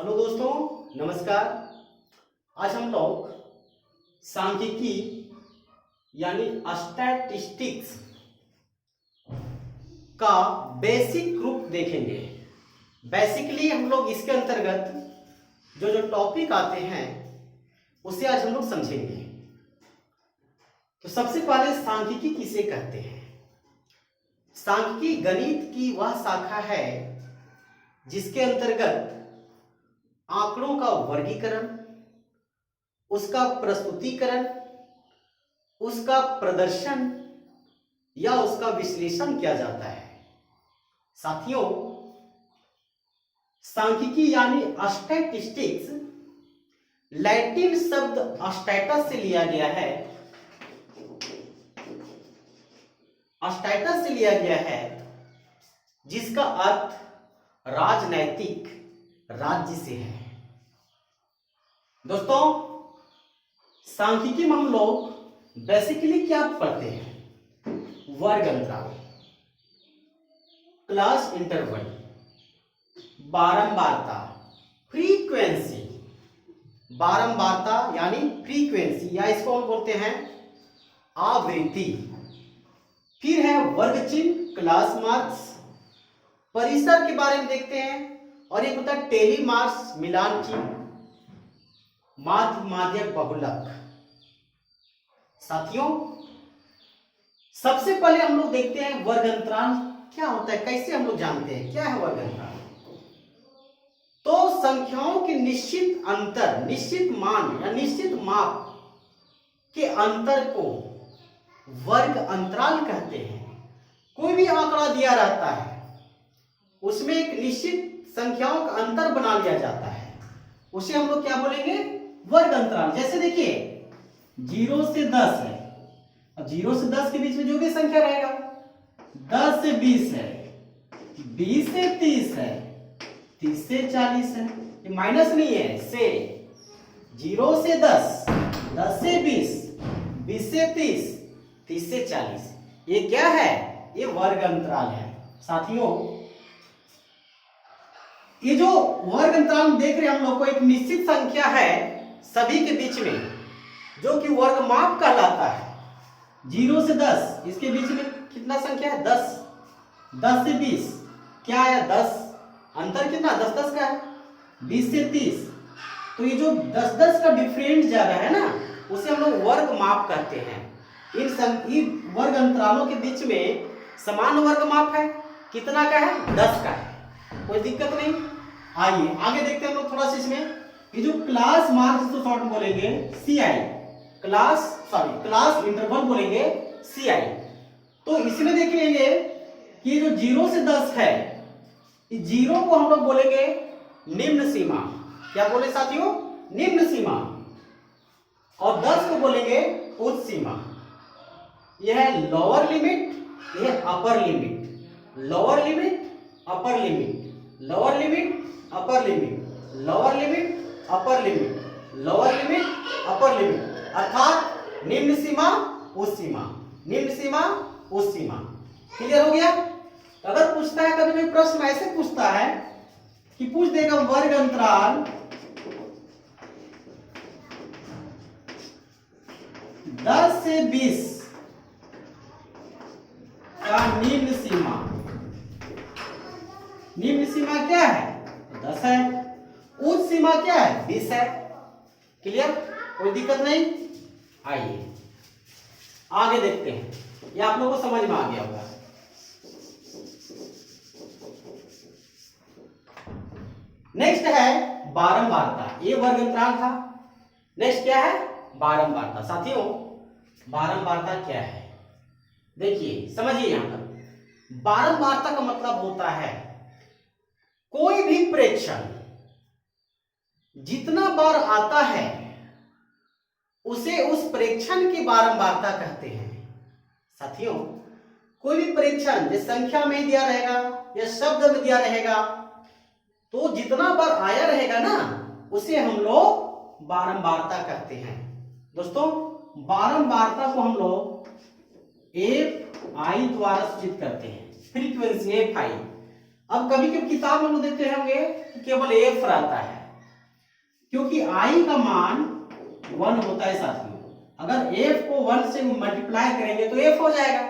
Hello दोस्तों, नमस्कार। आज हम लोग सांख्यिकी यानी स्टैटिस्टिक्स का बेसिक ग्रुप देखेंगे। बेसिकली हम लोग इसके अंतर्गत जो जो टॉपिक आते हैं उसे आज हम लोग समझेंगे। तो सबसे पहले सांख्यिकी किसे कहते हैं? सांख्यिकी गणित की वह शाखा है जिसके अंतर्गत आंकड़ों का वर्गीकरण, उसका प्रस्तुतिकरण, उसका प्रदर्शन या उसका विश्लेषण किया जाता है। साथियों, सांख्यिकी यानी स्टैटिस्टिक्स लैटिन शब्द स्टैटस से लिया गया है। स्टैटस से लिया गया है जिसका अर्थ राजनैतिक, राज्य से है। दोस्तों, सांख्यिकी में हम लोग बेसिकली क्या पढ़ते हैं? वर्ग अंतराल, क्लास इंटरवल, बारंबारता, फ्रीक्वेंसी। बारंबारता यानी फ्रीक्वेंसी या इसको हम बोलते हैं आवृत्ति। फिर है वर्ग चिन्ह, क्लास मार्क्स, परिसर के बारे में देखते हैं, और एक होता है टेली मार्क्स, मिलान चिन्ह, माध्य, माध्यक, बहुलक। साथियों, सबसे पहले हम लोग देखते हैं वर्ग अंतराल क्या होता है, कैसे हम लोग जानते हैं क्या है वर्ग अंतराल। तो संख्याओं के निश्चित अंतर, निश्चित मान या निश्चित माप के अंतर को वर्ग अंतराल कहते हैं। कोई भी आंकड़ा दिया रहता है, उसमें एक निश्चित संख्याओं का अंतर बना लिया जाता है, उसे हम लोग क्या बोलेंगे? वर्ग अंतराल। जैसे देखिए 0 से 10 है, अब 0 से 10 के बीच में जो भी संख्या रहेगा, 10 से 20 है, 20 से 30 है, 30 से 40 है, ये माइनस नहीं है, से 0 से 10, 10 से 20, 20 से 30, 30 से 40, ये क्या है? ये वर्ग अंतराल है। साथियों, ये जो वर्ग अंतराल देख रहे हैं हम लोग को, एक निश्चित संख्या है सभी के बीच में जो कि वर्ग माप कहलाता है। 0 से 10 इसके बीच में कितना संख्या है? 10। 10 से 20 क्या है? 10। अंतर कितना? 10 10 का है। 20 से 30, तो ये जो 10 10 का डिफरेंस जा रहा है ना, उसे हम लोग वर्ग माप कहते हैं। इन वर्ग अंतरालों के बीच में समान वर्ग माप है। कितना का है? 10 का है। कोई दिक्कत नहीं। आइए आगे देखते हैं हम लोग थोड़ा सा इसमें। ये जो क्लास मार्क्स तो शॉर्ट बोलेंगे CI, क्लास इंटरवल बोलेंगे CI। तो इसमें देखेंगे कि जो 0 से 10 है, 0 को हम लोग बोलेंगे निम्न सीमा। क्या बोले साथियों? निम्न सीमा। और 10 को बोलेंगे उच्च सीमा। यह है लोअर लिमिट, यह है upper limit. Lower limit, upper limit, lower limit, upper limit, lower limit, upper limit, lower limit, upper limit, अर्थात निम्न सीमा, उच्च सीमा, निम्न सीमा, उच्च सीमा। क्लियर हो गया? अगर पूछता है, कभी कोई प्रश्न ऐसे पूछता है कि पूछ देगा वर्ग अंतराल 10 से 20 का निम्न सीमा। निम्न सीमा क्या है? 10 है। उच्च सीमा क्या है? 20 है। क्लियर? कोई दिक्कत नहीं। आइए आगे देखते हैं, ये आप लोगों को समझ में आ गया होगा। नेक्स्ट है बारंबारता। ये वर्ग अंतराल था। नेक्स्ट क्या है? बारंबारता। साथियों, बारंबारता क्या है? देखिए समझिए, यहां पर बारंबारता का मतलब होता है कोई भी प्रेक्षण जितना बार आता है उसे उस प्रेक्षण की बारंबारता कहते हैं। साथियों, कोई भी प्रेक्षण जो संख्या में दिया रहेगा या शब्द में दिया रहेगा, तो जितना बार आया रहेगा ना, उसे हम लोग बारंबारता कहते हैं। दोस्तों, बारंबारता को हम लोग FI द्वारा सूचित करते हैं। Frequency FI। अब कभी कभी किताब में लोग देते होंगे केवल F रहता है, क्योंकि आई का मान 1 होता है साथियों। अगर f को 1 से मल्टीप्लाई करेंगे तो f हो जाएगा,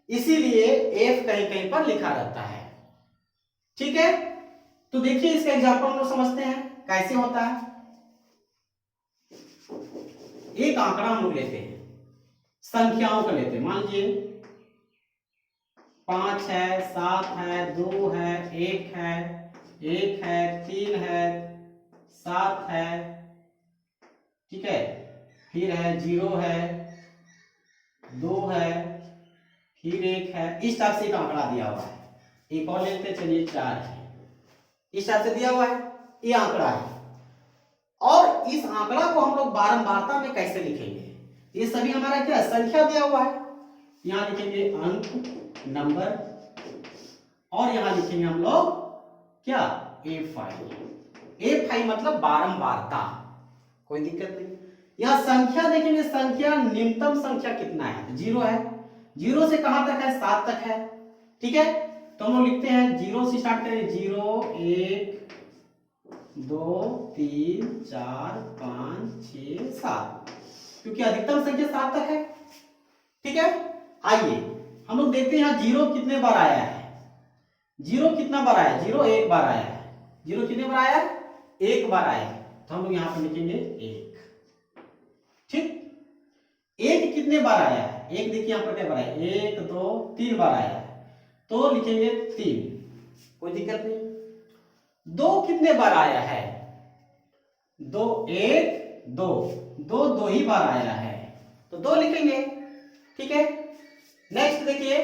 इसीलिए f कहीं कहीं पर लिखा रहता है। ठीक है, तो देखिए इसका एग्जांपल हम लोग समझते हैं कैसे होता है। एक आंकड़ा हम लोग लेते हैं, संख्याओं का लेते हैं। मान लीजिए 5 है, 7 है, 2 है, 1 है, 3 है, 7 है, ठीक है, फिर है 0 है, 2 है, फिर 1 है। इस टाइप से एक आंकड़ा दिया हुआ है। एक और लेते हैं, चलिए 4 है, इस टाइप से दिया हुआ है, ये आंकड़ा है। और इस आंकड़ा को हम लोग बारंबारता में कैसे लिखेंगे? ये सभी हमारा क्या संख्या दिया हुआ है, यहां लिखेंगे अंक नंबर, और यहां लिखेंगे हम लोग क्या A5 मतलब बारंबारता, कोई दिक्कत नहीं। यहां संख्या देखेंगे, संख्या न्यूनतम संख्या कितना है? 0 है। 0 से कहां तक है? 7 तक है। ठीक है, तो हम लोग लिखते हैं 0 से स्टार्ट करें, 0 1 2 3 4 5 6 7, क्योंकि अधिकतम संख्या 7 तक है। ठीक है, आइए हम लोग देखते हैं यहाँ 0 कितने बार आया है। 0 कितना बार आया? 0 एक बार आया है। 0 कितने बार आया? एक बार आया है, तो हम लोग यहाँ पर लिखेंगे 1। ठीक, 1 कितने बार आया है? 1 देखिए यहाँ पर क्या बार आया? 1 2 3 बार आया है, तो लिखेंगे 3, कोई दिक्कत नहीं। 2 कितने बार आया है? 2 1 2 2 2 ही बार आया है, तो 2 लिखेंगे। ठीक है, नेक्स्ट देखिए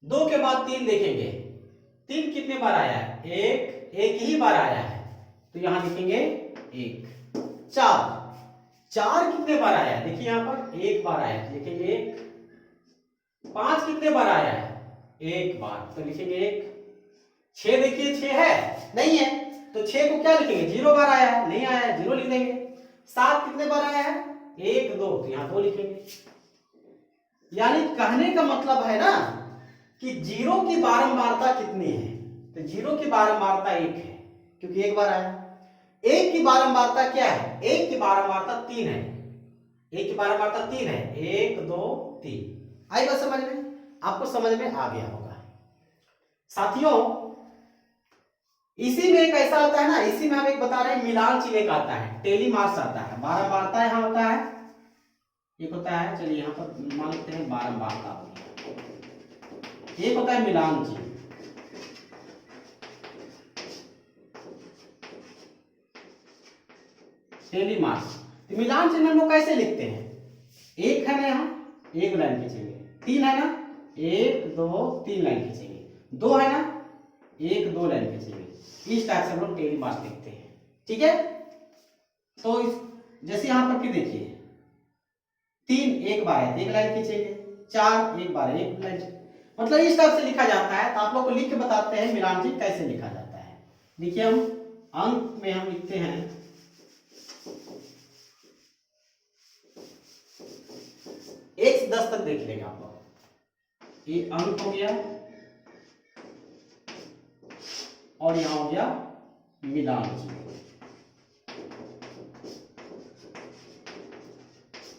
2 के बाद 3 देखेंगे, 3 कितने बार आया है? 1 ही बार आया है, तो यहां लिखेंगे 1। 4 कितने बार आया है? देखिए यहां पर 1 बार आया है, लिखेंगे 1। 5 कितने बार आया है? 1 बार, तो लिखेंगे 1। 6 देखिए 6 है? नहीं है, तो 6 को क्या लिखेंगे? 0 बार आया है, नहीं आया है, 0 लिख देंगे। 7 कितने बार आया है? 1 2, तो यहां 2 लिखेंगे। यानी कहने का मतलब है ना कि 0 की बारंबारता कितनी है? तो 0 की बारंबारता 1 है, क्योंकि 1 बार आया। 1 की बारंबारता क्या है? 1 की बारंबारता 3 है। 1 की बारंबारता 3 है, 1 2 3। आई बात समझ में? आपको समझ में आ गया होगा साथियों। इसी में एक ऐसा आता है ना, इसी में हम एक बता रहे हैं, मिलान चिन्ह एक आता है, टेली मार्क्स आता है। बारंबारता यहां होता है, एक होता है, चलिए यहां पर मान लेते हैं बारंबारता, एक होता है मिलान चिन्ह। टेली मार्क्स, तो मिलान चिन्ह हम लोग कैसे लिखते हैं? 1 है ना, यहां 1 लाइन खींचेंगे, 3 है ना, 1 2 3 लाइन खींचेंगे, 2 है ना, 1 2 लाइन खींचेंगे। इस टाइप से हम लोग टेली मार्क्स लिखते हैं। ठीक है, तो जैसे यहां पर फिर देखिए 3 एक बार है, 1 लाइन खींचेंगे, 4 एक बार है, 1 लाइन, मतलब इस टाइप से लिखा जाता है। तो आप लोग को लिख के बताते हैं मिलान चिन्ह कैसे लिखा जाता है। देखिए हम अंक में हम लिखते हैं 1 से 10 तक देख लेंगे आप लोग। ये अंक हो गया और यहां हो गया मिलान चिन्ह।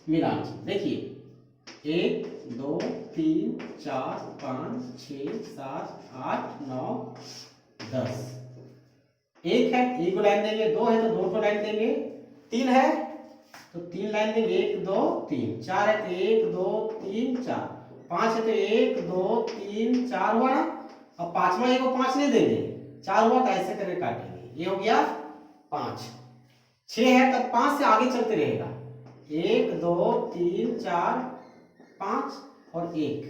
मिलान चिन्ह देखिए 1 2 3 4 5 6 7 8 9 10। 1 है, 1 को लाइन देंगे, 2 है तो 2 को लाइन देंगे, 3 है तो 3 लाइन देंगे, 1 2 3, 4 है तो 1 2 3 4, 5 है तो 1 2 3 4 हुआ ना। अब पांचवा एक को 5 नहीं देंगे, 4 हुआ तो ऐसे करके काटेंगे, ये हो गया 5। 6 है तब 5 से आगे चलते रहेगा, 1 2 3 4 5 और 1,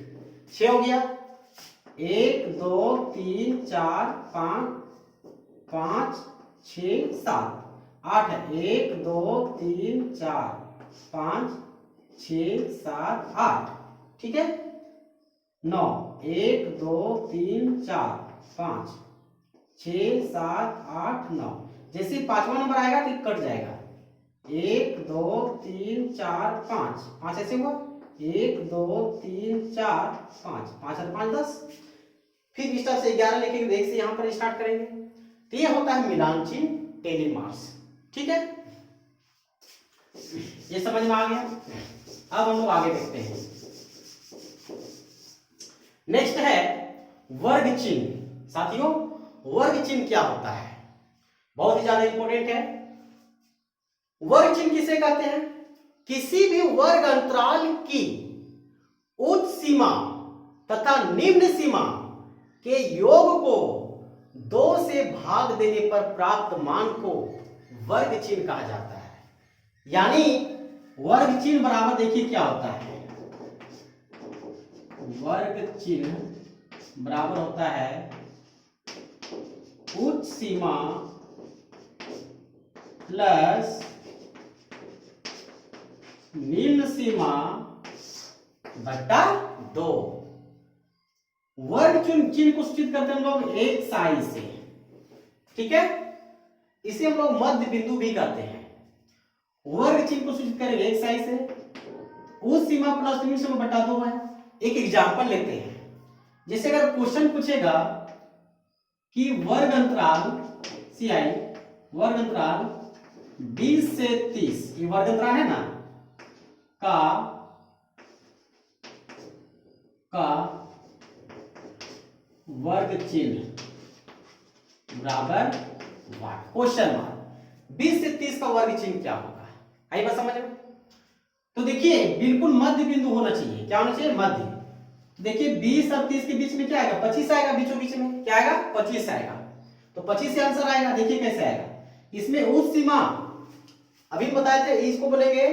6 हो गया, 1 2 3 4 5 5 6 7 8 है, 1 2 3 4 5 6 7 8, ठीक है। 9 1 2 3 4 5 6 7 8 9, जैसे पांचवा नंबर आएगा तो कट जाएगा, 1 2 3 4 5 5 ऐसे हुआ, 1 2 3 4 5 5 और 5 10, फिर इस तरह से 11 लिखेंगे, 1 से यहाँ पर स्टार्ट करेंगे। तो ये होता है मिलान चिन्ह टेली मार्क्स। ठीक है, ये समझ में आ गया। अब हम लोग आगे देखते हैं। नेक्स्ट है वर्ग चिन्ह। साथियों, वर्ग चिन्ह क्या होता है, बहुत ही ज्यादा इंपॉर्टेंट है। वर्ग चिन्ह किसे कहते हैं? किसी भी वर्ग अंतराल की उच्च सीमा तथा निम्न सीमा के योग को 2 से भाग देने पर प्राप्त मान को वर्ग चिन्ह कहा जाता है। यानी वर्ग चिन्ह बराबर देखिए क्या होता है, वर्ग चिन्ह बराबर होता है उच्च सीमा प्लस निम्न सीमा बटा 2। वर्ग चिन्ह को सूचित करते हैं हम लोग एक साई से, ठीक है, इसे हम लोग मध्य बिंदु भी कहते हैं। वर्ग चिन्ह को सूचित करेंगे एक साई से, उस सीमा प्लस निम्न सीमा बटा 2 है। एक एग्जांपल लेते हैं, जैसे अगर क्वेश्चन पूछेगा कि वर्ग अंतराल CI वर्ग अंतराल 20 से 30, ये वर्ग अंतराल है ना, का वर्ग चिन्ह बराबर वाट, क्वेश्चन मार्क। 20 से 30 का वर्ग चिन्ह क्या होगा, आई बात समझ में? तो देखिए बिल्कुल मध्य बिंदु होना चाहिए। क्या होना चाहिए? मध्य। देखिए 20 और 30 के बीच में क्या आएगा? 25 आएगा, बीचों बीच में क्या आएगा? 25 आएगा। तो 25 से आंसर आएगा। देखिए कैसे आएगा, इसमें उच्च सीमा अभी बताए थे, इसको बोलेंगे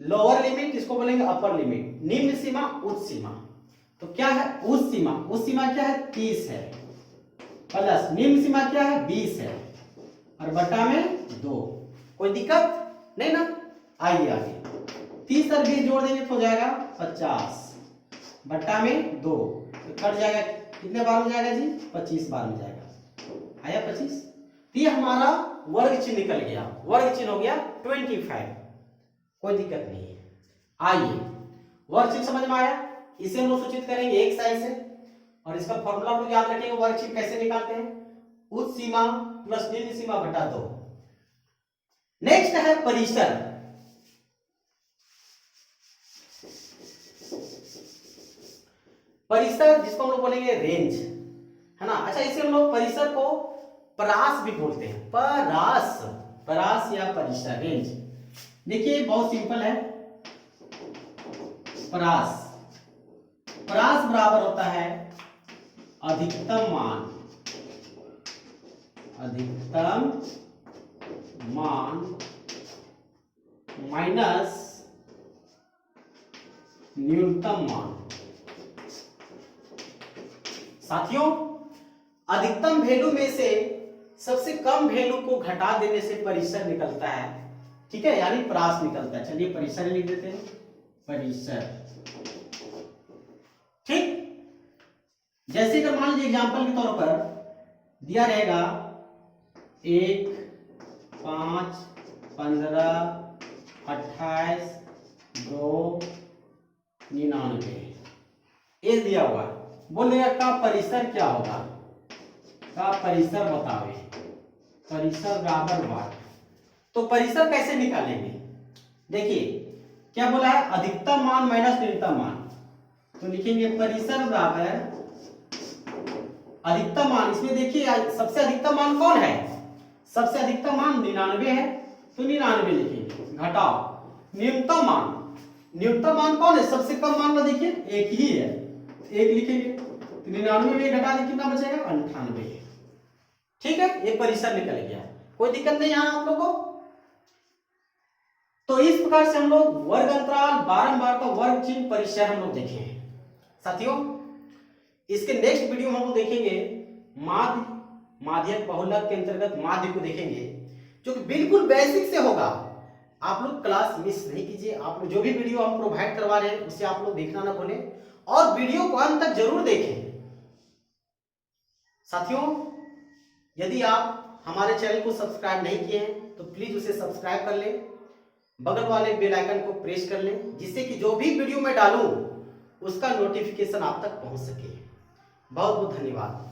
लोअर लिमिट, इसको बोलेंगे अपर लिमिट। निम्न सीमा, उच्च सीमा। तो क्या है? उच्च सीमा, उच्च सीमा क्या है? 30 है, प्लस निम्न सीमा क्या है? 20 है, और बटा में 2। कोई दिक्कत नहीं ना? आइए आगे, 30 और 20 जोड़ देंगे तो हो जाएगा 50, बट्टा में 2, तो कट जाएगा। कितने बार में जाएगा जी? 25 बार में जाएगा। आया 25। तो ये हमारा वर्ग चिन्ह निकल गया, वर्ग चिन्ह हो गया 25। कोई दिक्कत नहीं है। आइए, वर्ग चिन्ह समझ में आया, इसे हम लोग सूचित करेंगे एक साइड से, और इसका फॉर्मूला हम लोग याद रखेंगे। वर्ग चिन्ह कैसे निकालते हैं? उच्च सीमा प्लस निम्न सीमा बटा 2। नेक्स्ट है परिसर। परिसर जिसको हम लोग बोलेंगे रेंज, है ना। अच्छा, इसे हम लोग परिसर को परास भी बोलते हैं, परास, परास या परिसर, रेंज। देखिए बहुत सिंपल है, परास, परास बराबर होता है अधिकतम मान, अधिकतम मान माइनस न्यूनतम मान। साथियों, अधिकतम वैल्यू में से सबसे कम वैल्यू को घटा देने से परिसर निकलता है, ठीक है, यानी परास निकलता है। चलिए परिसर लिख देते हैं, परिसर, ठीक। जैसे कि मान लीजिए एग्जांपल के तौर पर दिया रहेगा 1, 5, 15, 28, 2, 99, ये दिया हुआ। बोलेगा का परिसर क्या होगा, का परिसर बतावे, परिसर बराबर वाट। तो परिसर कैसे निकालेंगे? देखिए क्या बोला है, अधिकतम मान माइनस न्यूनतम मान। तो लिखेंगे परिसर बराबर अधिकतम मान। इसमें देखिए सबसे अधिकतम मान कौन है? सबसे अधिकतम मान 99 है, तो 99 लिखेंगे, घटाओ न्यूनतम मान। न्यूनतम मान कौन है? सबसे कम मान लो, देखिए 1 ही है, 1 लिखेंगे, तो 99 में घटा दे कितना बचेगा? 98। ठीक है, ये परिसर निकल गया, कोई दिक्कत नहीं यहां आप लोगों को। तो इस प्रकार से हम लोग वर्ग अंतराल, बारंबार का वर्ग चिन्ह, परिसर हम लोग देखे हैं। साथियों, इसके नेक्स्ट वीडियो में हम लोग देखेंगे माध्य, माध्यक बहुलक के अंतर्गत माध्य को देखेंगे, जो कि बिल्कुल बेसिक से होगा। आप लोग क्लास मिस नहीं कीजिए। आप लोग जो भी वीडियो हम प्रोवाइड करवा रहे हैं उसे आप लोग देखना ना भूलें, और वीडियो को अंत तक जरूर देखें। साथियों, यदि आप हमारे चैनल को सब्सक्राइब नहीं किए हैं तो प्लीज उसे सब्सक्राइब कर लें, बगल वाले बेल आइकन को प्रेस कर लें, जिससे कि जो भी वीडियो मैं डालूं उसका नोटिफिकेशन आप तक पहुंच सके। बहुत बहुत धन्यवाद।